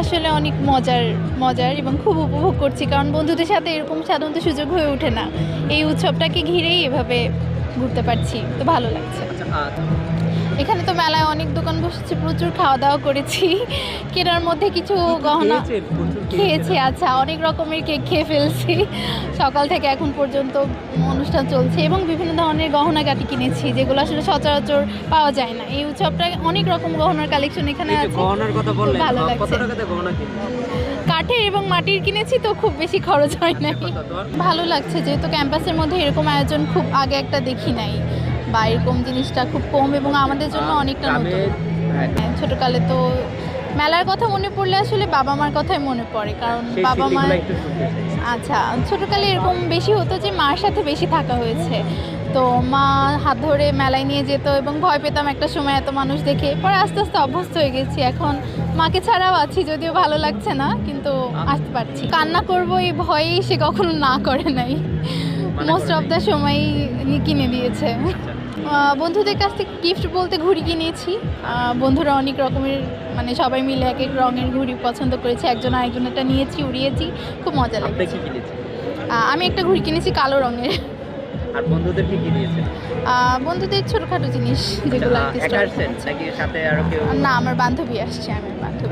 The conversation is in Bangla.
আসলে অনেক মজার এবং খুব উপভোগ করছি, কারণ বন্ধুদের সাথে এরকম সাধারণত সুযোগ হয়ে ওঠে না। এই উৎসবটাকে ঘিরেই এভাবে ঘুরতে পারছি, তো ভালো লাগছে। এখানে তো মেলায় অনেক দোকান বসেছে, প্রচুর খাওয়া দাওয়া করেছি। কেনার মধ্যে কিছু গহনা খেয়েছি। আচ্ছা, অনেক রকমের কেক খেয়ে ফেলছি সকাল থেকে এখন পর্যন্ত অনুষ্ঠান চলছে, এবং বিভিন্ন ধরনের গহনাগাটি কিনেছি যেগুলো আসলে সচরাচর পাওয়া যায় না। এই উৎসবটা অনেক রকম গহনার কালেকশন এখানে আছে। গহনার কথা বললেন, ভালো কত লাগছে। টাকাতে গহনা কিনলেন? কাঠের এবং মাটির কিনেছি, তো খুব বেশি খরচ হয় নাই। ভালো লাগছে যেহেতু ক্যাম্পাসের মধ্যে এরকম আয়োজন খুব আগে একটা দেখি নাই, বা এরকম জিনিসটা খুব কম এবং আমাদের জন্য অনেকটা নতুন। ছোটকালে তো মেলার কথা মনে পড়লে আসলে বাবা মার কথাই মনে পড়ে, কারণ বাবা মা আচ্ছা ছোটকালে এরকম বেশি হতো যে মার সাথে বেশি থাকা হয়েছে, তো মা হাত ধরে মেলায় নিয়ে যেত এবং ভয় পেতাম একটা সময় এত মানুষ দেখে। পরে আস্তে আস্তে অভ্যস্ত হয়ে গেছি, এখন মাকে ছাড়াও আছি, যদিও ভালো লাগছে না, কিন্তু আসতে পারছি। কান্না করবো এই ভয়েই সে কখনো না করে নাই, মোস্ট অফ দ্য সময়ই কিনে দিয়েছে। বন্ধুদের কাছ থেকে গিফট বলতে ঘুড়ি কিনেছি। বন্ধুরা অনেক রকমের, মানে সবাই মিলে এক এক রঙের ঘুড়ি পছন্দ করেছে, একজন আরেকজনেরটা নিয়েছি, উড়িয়েছি, খুব মজা লাগছে। আমি একটা ঘুড়ি কিনেছি কালো রঙের। আর বন্ধুদের কি দিয়েছে? বন্ধুদের ছোটখাটো জিনিস যেগুলো আর কি। একা আসছেন নাকি সাথে আরো কেউ? না, আমার বান্ধবী আসছে, আমার বান্ধবী।